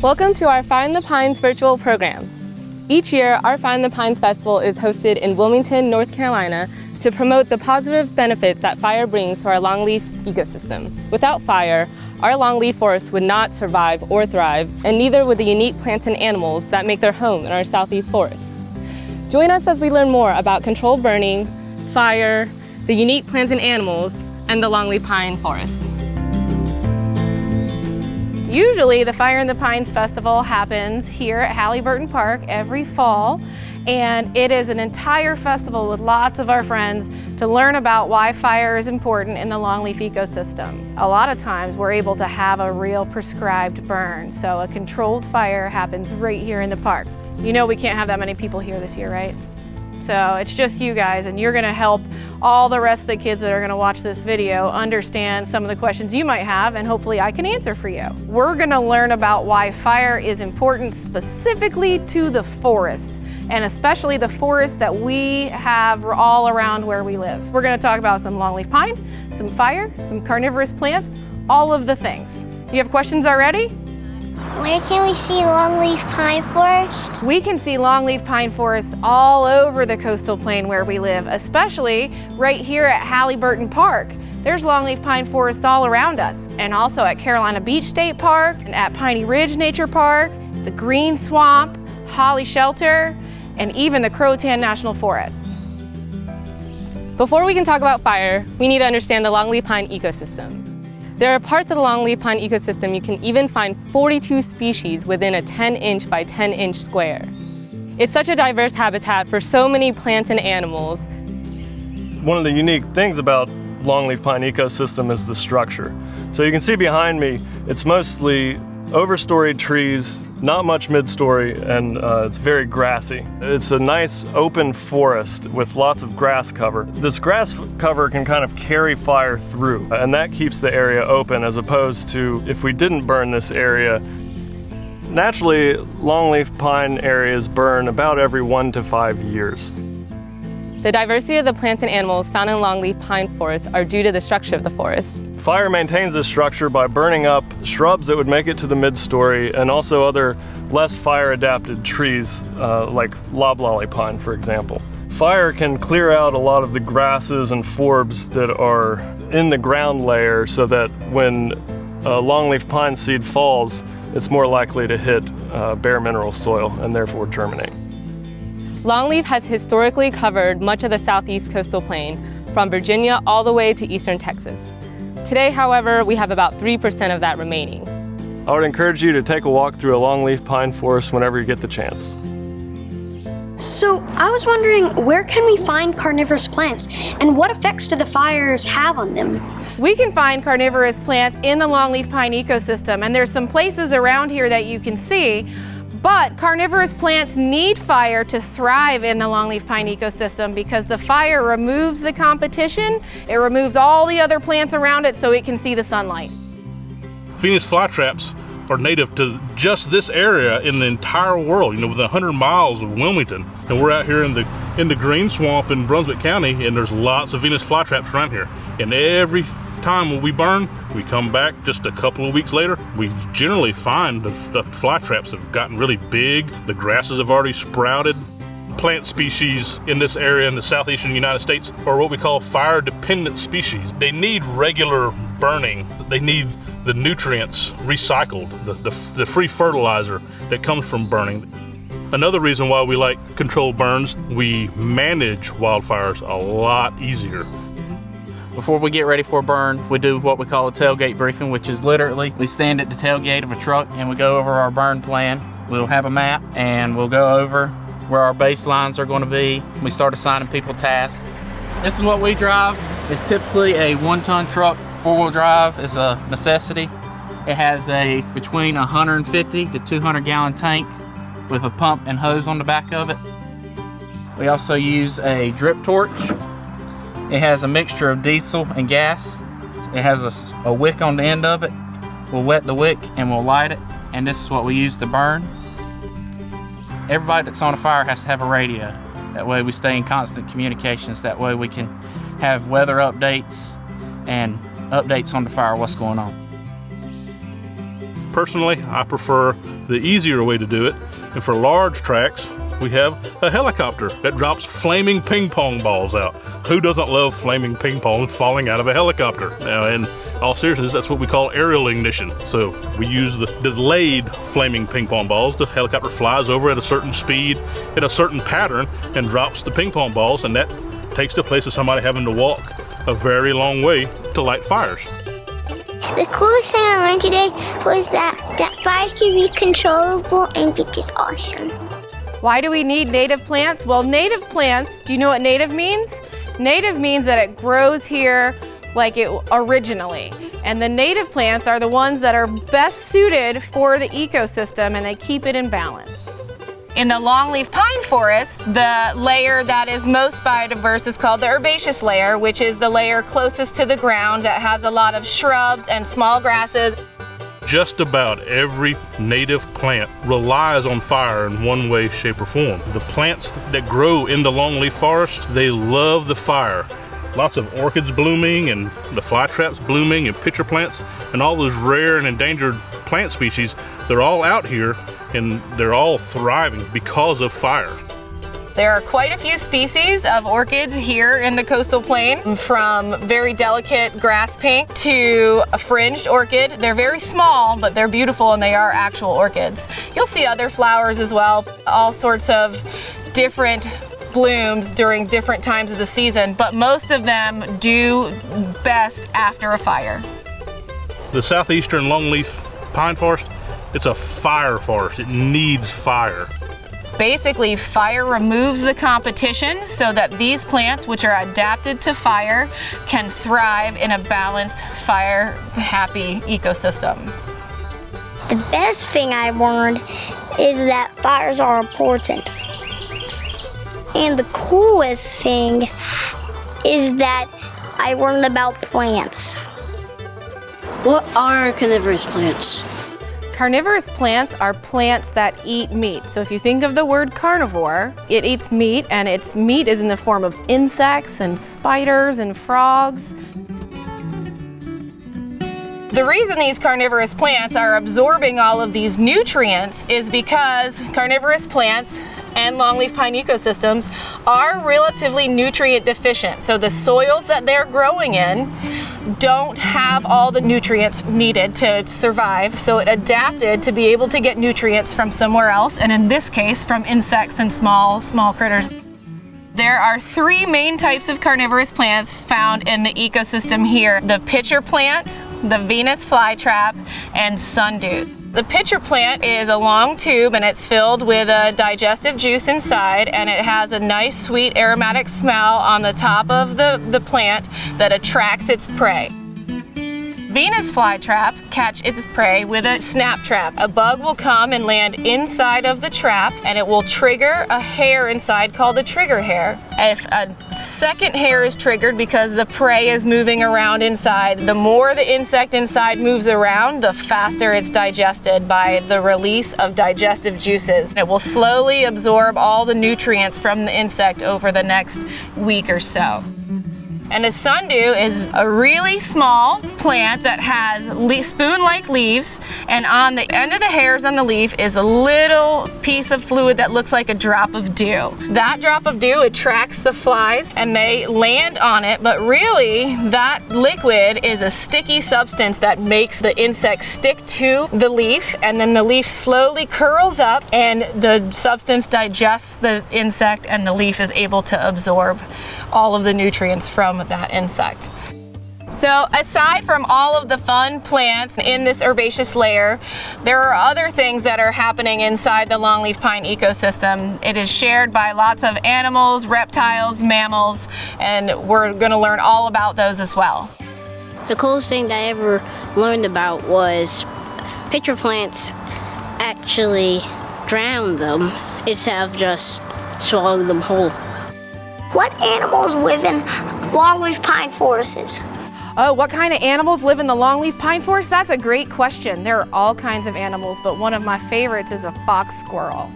Welcome to our Fire in the Pines virtual program. Each year, our Fire in the Pines Festival is hosted in Wilmington, North Carolina to promote the positive benefits that fire brings to our longleaf ecosystem. Without fire, our longleaf forests would not survive or thrive, and neither would the unique plants and animals that make their home in our southeast forests. Join us as we learn more about controlled burning, fire, the unique plants and animals, and the longleaf pine forest. Usually the Fire in the Pines Festival happens here at Halliburton Park every fall, and it is an entire festival with lots of our friends to learn about why fire is important in the longleaf ecosystem. A lot of times we're able to have a real prescribed burn, so a controlled fire happens right here in the park. You know we can't have that many people here this year, right? So it's just you guys, and you're gonna help all the rest of the kids that are gonna watch this video understand some of the questions you might have, and hopefully I can answer for you. We're gonna learn about why fire is important specifically to the forest, and especially the forest that we have all around where we live. We're gonna talk about some longleaf pine, some fire, some carnivorous plants, all of the things. You have questions already? Where can we see longleaf pine forest? We can see longleaf pine forests all over the coastal plain where we live, especially right here at Halliburton Park. There's longleaf pine forests all around us, and also at Carolina Beach State Park, and at Piney Ridge Nature Park, the Green Swamp, Holly Shelter, and even the Croatan National Forest. Before we can talk about fire, we need to understand the longleaf pine ecosystem. There are parts of the longleaf pine ecosystem you can even find 42 species within a 10-inch by 10-inch square. It's such a diverse habitat for so many plants and animals. One of the unique things about longleaf pine ecosystem is the structure. So you can see behind me, it's mostly overstory trees, not much mid-story, and it's very grassy. It's a nice open forest with lots of grass cover. This grass cover can kind of carry fire through, and that keeps the area open, as opposed to if we didn't burn this area. Naturally, longleaf pine areas burn about every 1 to 5 years. The diversity of the plants and animals found in longleaf pine forests are due to the structure of the forest. Fire maintains this structure by burning up shrubs that would make it to the mid-story, and also other less fire-adapted trees like loblolly pine, for example. Fire can clear out a lot of the grasses and forbs that are in the ground layer, so that when a longleaf pine seed falls, it's more likely to hit bare mineral soil and therefore germinate. Longleaf has historically covered much of the southeast coastal plain, from Virginia all the way to eastern Texas. Today, however, we have about 3% of that remaining. I would encourage you to take a walk through a longleaf pine forest whenever you get the chance. So I was wondering, where can we find carnivorous plants, and what effects do the fires have on them? We can find carnivorous plants in the longleaf pine ecosystem, and there's some places around here that you can see. But carnivorous plants need fire to thrive in the longleaf pine ecosystem, because the fire removes the competition, it removes all the other plants around it so it can see the sunlight. Venus flytraps are native to just this area in the entire world, within 100 miles of Wilmington. And we're out here in the Green Swamp in Brunswick County, and there's lots of Venus flytraps around here. And every time when we burn, we come back just a couple of weeks later, we generally find the fly traps have gotten really big, the grasses have already sprouted. Plant species in this area in the southeastern United States are what we call fire-dependent species. They need regular burning. They need the nutrients recycled, the free fertilizer that comes from burning. Another reason why we like controlled burns, we manage wildfires a lot easier. Before we get ready for a burn, we do what we call a tailgate briefing, which is literally we stand at the tailgate of a truck and we go over our burn plan. We'll have a map and we'll go over where our baselines are going to be. We start assigning people tasks. This is what we drive. It's typically a 1-ton truck. 4-wheel drive is a necessity. It has a between 150 to 200 gallon tank with a pump and hose on the back of it. We also use a drip torch. It has a mixture of diesel and gas. It has a wick on the end of it. We'll wet the wick and we'll light it, and this is what we use to burn. Everybody that's on a fire has to have a radio. That way we stay in constant communications. That way we can have weather updates and updates on the fire, what's going on. Personally, I prefer the easier way to do it. And for large tracts, we have a helicopter that drops flaming ping pong balls out. Who doesn't love flaming ping pongs falling out of a helicopter? Now, in all seriousness, that's what we call aerial ignition. So we use the delayed flaming ping pong balls. The helicopter flies over at a certain speed, in a certain pattern, and drops the ping pong balls, and that takes the place of somebody having to walk a very long way to light fires. The coolest thing I learned today was that fire can be controllable, and it is awesome. Why do we need native plants? Well, native plants, do you know what native means? Native means that it grows here like it originally. And the native plants are the ones that are best suited for the ecosystem, and they keep it in balance. In the longleaf pine forest, the layer that is most biodiverse is called the herbaceous layer, which is the layer closest to the ground that has a lot of shrubs and small grasses. Just about every native plant relies on fire in one way, shape, or form. The plants that grow in the longleaf forest, they love the fire. Lots of orchids blooming and the flytraps blooming and pitcher plants and all those rare and endangered plant species, they're all out here and they're all thriving because of fire. There are quite a few species of orchids here in the coastal plain, from very delicate grass pink to a fringed orchid. They're very small, but they're beautiful and they are actual orchids. You'll see other flowers as well, all sorts of different blooms during different times of the season, but most of them do best after a fire. The southeastern longleaf pine forest, it's a fire forest. It needs fire. Basically, fire removes the competition so that these plants, which are adapted to fire, can thrive in a balanced, fire-happy ecosystem. The best thing I learned is that fires are important. And the coolest thing is that I learned about plants. What are carnivorous plants? Carnivorous plants are plants that eat meat. So if you think of the word carnivore, it eats meat, and its meat is in the form of insects and spiders and frogs. The reason these carnivorous plants are absorbing all of these nutrients is because carnivorous plants and longleaf pine ecosystems are relatively nutrient deficient. So the soils that they're growing in don't have all the nutrients needed to survive, so it adapted to be able to get nutrients from somewhere else, and in this case from insects and small critters. There are three main types of carnivorous plants found in the ecosystem here: the pitcher plant, the Venus flytrap, and sundew. The pitcher plant is a long tube, and it's filled with a digestive juice inside, and it has a nice sweet aromatic smell on the top of the plant that attracts its prey. Venus flytrap catch its prey with a snap trap. A bug will come and land inside of the trap, and it will trigger a hair inside called a trigger hair. If a second hair is triggered because the prey is moving around inside, the more the insect inside moves around, the faster it's digested by the release of digestive juices. It will slowly absorb all the nutrients from the insect over the next week or so. And a sundew is a really small plant that has spoon-like leaves, and on the end of the hairs on the leaf is a little piece of fluid that looks like a drop of dew. That drop of dew attracts the flies and they land on it, but really that liquid is a sticky substance that makes the insect stick to the leaf, and then the leaf slowly curls up and the substance digests the insect, and the leaf is able to absorb all of the nutrients from that insect. So aside from all of the fun plants in this herbaceous layer, there are other things that are happening inside the longleaf pine ecosystem. It is shared by lots of animals, reptiles, mammals, and we're going to learn all about those as well. The coolest thing that I ever learned about was pitcher plants actually drown them instead of just swallow them whole. What animals live in longleaf pine forests? Oh, what kind of animals live in the longleaf pine forest? That's a great question. There are all kinds of animals, but one of my favorites is a fox squirrel,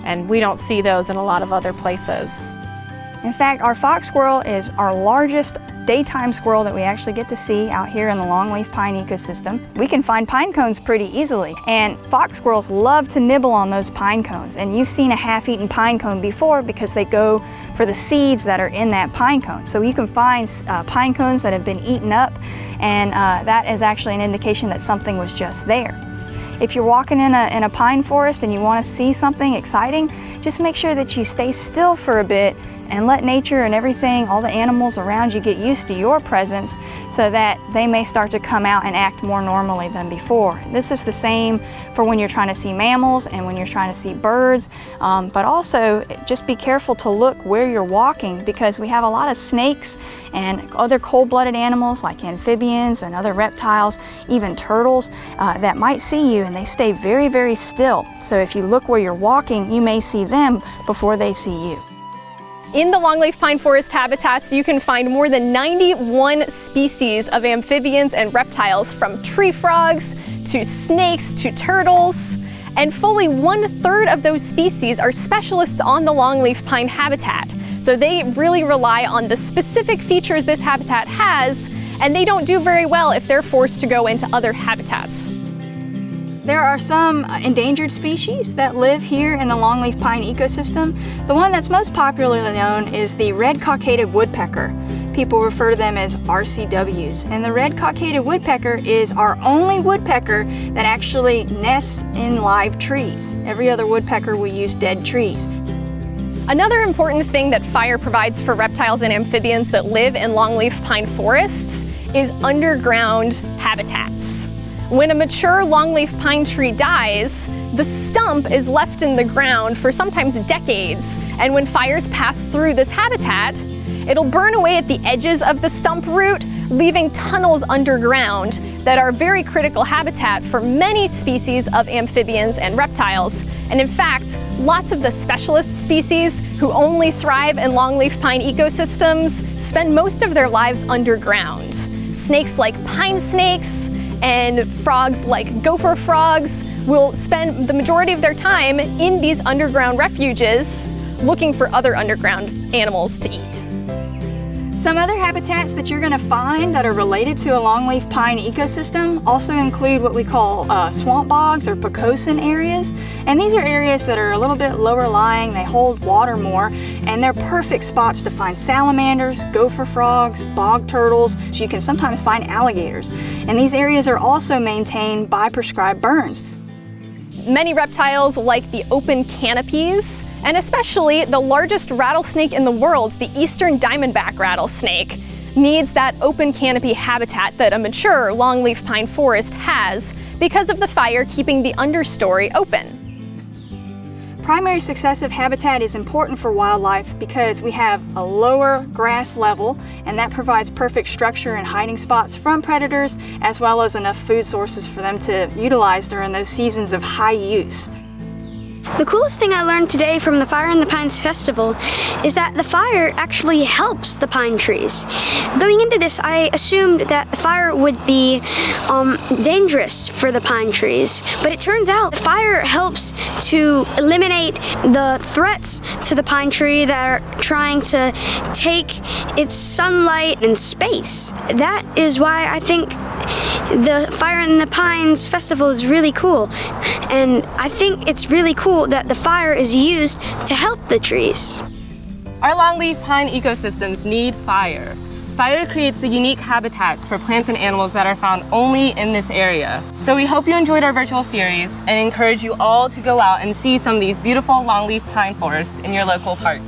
and we don't see those in a lot of other places. In fact, our fox squirrel is our largest daytime squirrel that we actually get to see out here in the longleaf pine ecosystem. We can find pine cones pretty easily, and fox squirrels love to nibble on those pine cones. And you've seen a half-eaten pine cone before because they go for the seeds that are in that pine cone. So you can find pine cones that have been eaten up, and that is actually an indication that something was just there. If you're walking in a pine forest and you want to see something exciting, just make sure that you stay still for a bit and let nature and everything, all the animals around you, get used to your presence so that they may start to come out and act more normally than before. This is the same for when you're trying to see mammals and when you're trying to see birds, but also just be careful to look where you're walking, because we have a lot of snakes and other cold-blooded animals like amphibians and other reptiles, even turtles, that might see you, and they stay very, very still. So if you look where you're walking, you may see them before they see you. In the longleaf pine forest habitats, you can find more than 91 species of amphibians and reptiles, from tree frogs to snakes to turtles. And fully 1/3 of those species are specialists on the longleaf pine habitat. So they really rely on the specific features this habitat has, and they don't do very well if they're forced to go into other habitats. There are some endangered species that live here in the longleaf pine ecosystem. The one that's most popularly known is the red cockaded woodpecker. People refer to them as RCWs. And the red cockaded woodpecker is our only woodpecker that actually nests in live trees. Every other woodpecker will use dead trees. Another important thing that fire provides for reptiles and amphibians that live in longleaf pine forests is underground habitats. When a mature longleaf pine tree dies, the stump is left in the ground for sometimes decades, and when fires pass through this habitat, it'll burn away at the edges of the stump root, leaving tunnels underground that are very critical habitat for many species of amphibians and reptiles. And in fact, lots of the specialist species who only thrive in longleaf pine ecosystems spend most of their lives underground. Snakes like pine snakes and frogs like gopher frogs will spend the majority of their time in these underground refuges looking for other underground animals to eat. Some other habitats that you're going to find that are related to a longleaf pine ecosystem also include what we call swamp bogs or pocosin areas. And these are areas that are a little bit lower lying, they hold water more, and they're perfect spots to find salamanders, gopher frogs, bog turtles, so you can sometimes find alligators. And these areas are also maintained by prescribed burns. Many reptiles like the open canopies, and especially the largest rattlesnake in the world, the eastern diamondback rattlesnake, needs that open canopy habitat that a mature longleaf pine forest has because of the fire keeping the understory open. Primary successive habitat is important for wildlife because we have a lower grass level, and that provides perfect structure and hiding spots from predators, as well as enough food sources for them to utilize during those seasons of high use. The coolest thing I learned today from the Fire in the Pines Festival is that the fire actually helps the pine trees. Going into this, I assumed that the fire would be dangerous for the pine trees, but it turns out the fire helps to eliminate the threats to the pine tree that are trying to take its sunlight and space. That is why I think the Fire in the Pines Festival is really cool, and I think it's really cool that the fire is used to help the trees. Our longleaf pine ecosystems need fire. Fire creates the unique habitats for plants and animals that are found only in this area. So we hope you enjoyed our virtual series and encourage you all to go out and see some of these beautiful longleaf pine forests in your local parks.